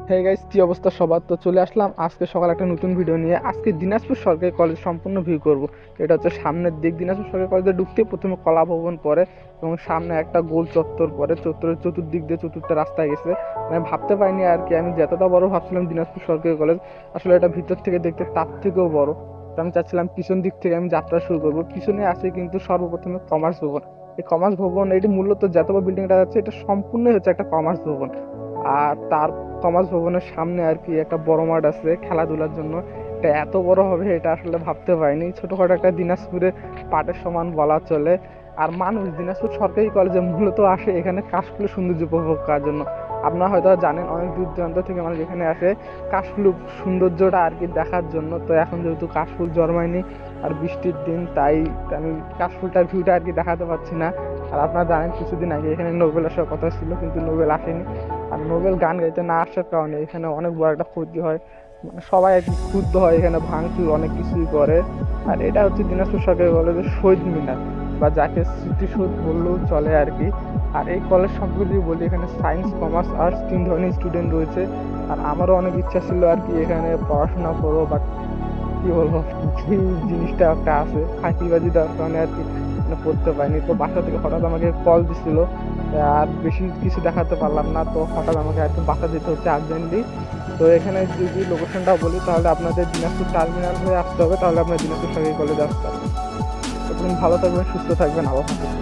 Hey guys, কি অবস্থা সবার? তো চলে আসলাম আজকে সকালে একটা নতুন ভিডিও নিয়ে। আজকে দিনাজপুর সরকারি কলেজ সম্পূর্ণ ভিউ করব। এটা হচ্ছে সামনের দিক। দিনাজপুর সরকারি কলেজে ঢুকতে প্রথমে কলা ভবন পড়ে এবং সামনে একটা গোল চত্বর পড়ে। চত্বরের চতুর্দিক দিয়ে চতুর্থ রাস্তায় গেছে। আমি ভাবতে পারিনি আর কি, আমি যতটা বড় ভাবছিলাম দিনাজপুর সরকারি কলেজ, আসলে এটা ভিতর থেকে দেখতে তার থেকেও বড়। তো আমি চাচ্ছিলাম পিছন দিক থেকে আমি যাত্রা শুরু করবো। পিছনে আছে কিন্তু সর্বপ্রথমে কমার্স ভবন। এই কমার্স ভবন এটি মূলত যত বড় বিল্ডিংটা আছে এটা সম্পূর্ণ হচ্ছে একটা কমার্স ভবন। আর তার কমার্স ভবনের সামনে আর কি একটা বড় মাঠ আছে খেলাধুলার জন্য। এটা এত বড় হবে এটা আসলে ভাবতে পারিনি। ছোটখাটো একটা দিনাজপুরের পাটের সমান বলা চলে। আর মানুষ দিনাজপুর সরকারি কলেজে মূলত আসে এখানে কাশফুলের সৌন্দর্য উপভোগ করার জন্য। আপনারা হয়তো জানেন অনেক দূর দূরান্ত থেকে মানুষ এখানে আসে কাশফুল সৌন্দর্যটা আর কি দেখার জন্য। তো এখন যেহেতু কাশফুল জন্মায়নি আর বৃষ্টির দিন, তাই আমি কাশফুলটার ভিউটা আর কি দেখাতে পারছি না। আর আপনারা জানেন কিছুদিন আগে এখানে নোবেল আসার কথা ছিল, কিন্তু নোবেল আসেনি। আর নোবেল গান গাইতে না আসার কারণে এখানে অনেক বড় একটা ক্ষতি হয়। মানে সবাই আর কি ক্ষুব্ধ হয়, এখানে ভাঙচুর অনেক কিছুই করে। আর এটা হচ্ছে দিনাজপুর সরকারি কলেজের শহীদ মিনার, বা যাকে স্মৃতিসৌধ বললেও চলে আর কি। আর এই কলেজ সম্পর্কে যদি বলি, এখানে সায়েন্স, কমার্স, আর্টস তিন ধরনের স্টুডেন্ট রয়েছে। আর আমারও অনেক ইচ্ছা ছিল আর কি এখানে পড়াশোনা করবো, বাট কি বলবো, যে জিনিসটা একটা আছে ফাঁকিবাজি দেওয়ার কারণে আর কি মানে পড়তে পারিনি। তো বাসা থেকে হঠাৎ আমাকে কল দিছিল, আর বেশি কিছু দেখাতে পারলাম না। তো হঠাৎ আমাকে আর কি বাসা যেতে হচ্ছে আর্জেন্টলি। তো এখানে যদি লোকেশনটা বলি, তাহলে আপনাদের দিনাজপুর টার্মিনাল হয়ে আসতে হবে, তাহলে আপনার দিনাজপুর সরকারি কলেজে আসতে হবে। তো তুমি ভালো থাকবেন, সুস্থ থাকবেন, আল্লাহ হাফেজ।